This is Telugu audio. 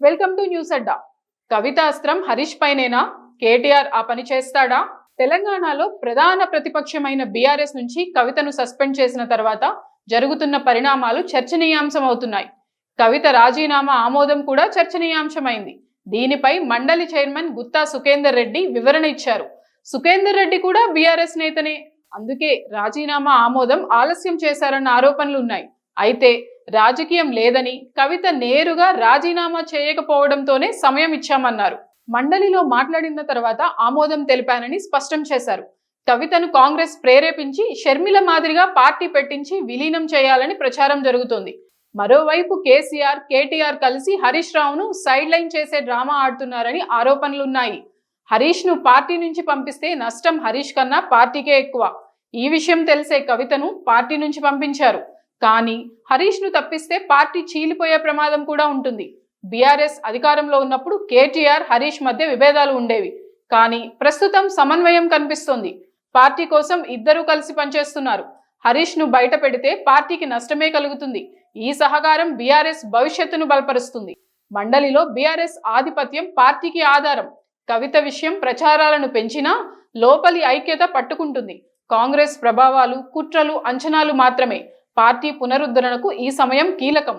వెల్కమ్ టు న్యూస్ అడ్డా. కవితాస్త్రం హరీష్ పైనేనా? కేటీఆర్ ఆ పని చేస్తాడా? తెలంగాణలో ప్రధాన ప్రతిపక్షమైన బీఆర్ఎస్ నుంచి కవితను సస్పెండ్ చేసిన తర్వాత జరుగుతున్న పరిణామాలు చర్చనీయాంశం అవుతున్నాయి. కవిత రాజీనామా ఆమోదం కూడా చర్చనీయాంశమైంది. దీనిపై మండలి చైర్మన్ గుత్తా సుఖేందర్ రెడ్డి వివరణ ఇచ్చారు. సుఖేందర్ రెడ్డి కూడా బీఆర్ఎస్ నేతనే. అందుకే రాజీనామా ఆమోదం ఆలస్యం చేశారన్న ఆరోపణలు ఉన్నాయి. అయితే రాజకీయం లేదని, కవిత నేరుగా రాజీనామా చేయకపోవడంతోనే సమయం ఇచ్చామన్నారు. మండలిలో మాట్లాడిన తర్వాత ఆమోదం తెలిపానని స్పష్టం చేశారు. కవితను కాంగ్రెస్ ప్రేరేపించి షర్మిల మాదిరిగా పార్టీ పెట్టించి విలీనం చేయాలని ప్రచారం జరుగుతోంది. మరోవైపు కేసీఆర్, కేటీఆర్ కలిసి హరీష్ రావును సైడ్ లైన్ చేసే డ్రామా ఆడుతున్నారని ఆరోపణలున్నాయి. హరీష్ ను పార్టీ నుంచి పంపిస్తే నష్టం హరీష్ కన్నా పార్టీకే ఎక్కువ. ఈ విషయం తెలిసే కవితను పార్టీ నుంచి పంపించారు. కానీ హరీష్ ను తప్పిస్తే పార్టీ చీలిపోయే ప్రమాదం కూడా ఉంటుంది. బీఆర్ఎస్ అధికారంలో ఉన్నప్పుడు కేటీఆర్, హరీష్ మధ్య విభేదాలు ఉండేవి. కానీ ప్రస్తుతం సమన్వయం కనిపిస్తోంది. పార్టీ కోసం ఇద్దరూ కలిసి పనిచేస్తున్నారు. హరీష్ ను బయట పెడితే పార్టీకి నష్టమే కలుగుతుంది. ఈ సహకారం బీఆర్ఎస్ భవిష్యత్తును బలపరుస్తుంది. మండలిలో బీఆర్ఎస్ ఆధిపత్యం పార్టీకి ఆధారం. కవిత విషయం ప్రచారాలను పెంచినా లోపలి ఐక్యత పట్టుకుంటుంది. కాంగ్రెస్ ప్రభావాలు, కుట్రలు, అంచనాలు మాత్రమే. పార్టీ పునరుద్ధరణకు ఈ సమయం కీలకం.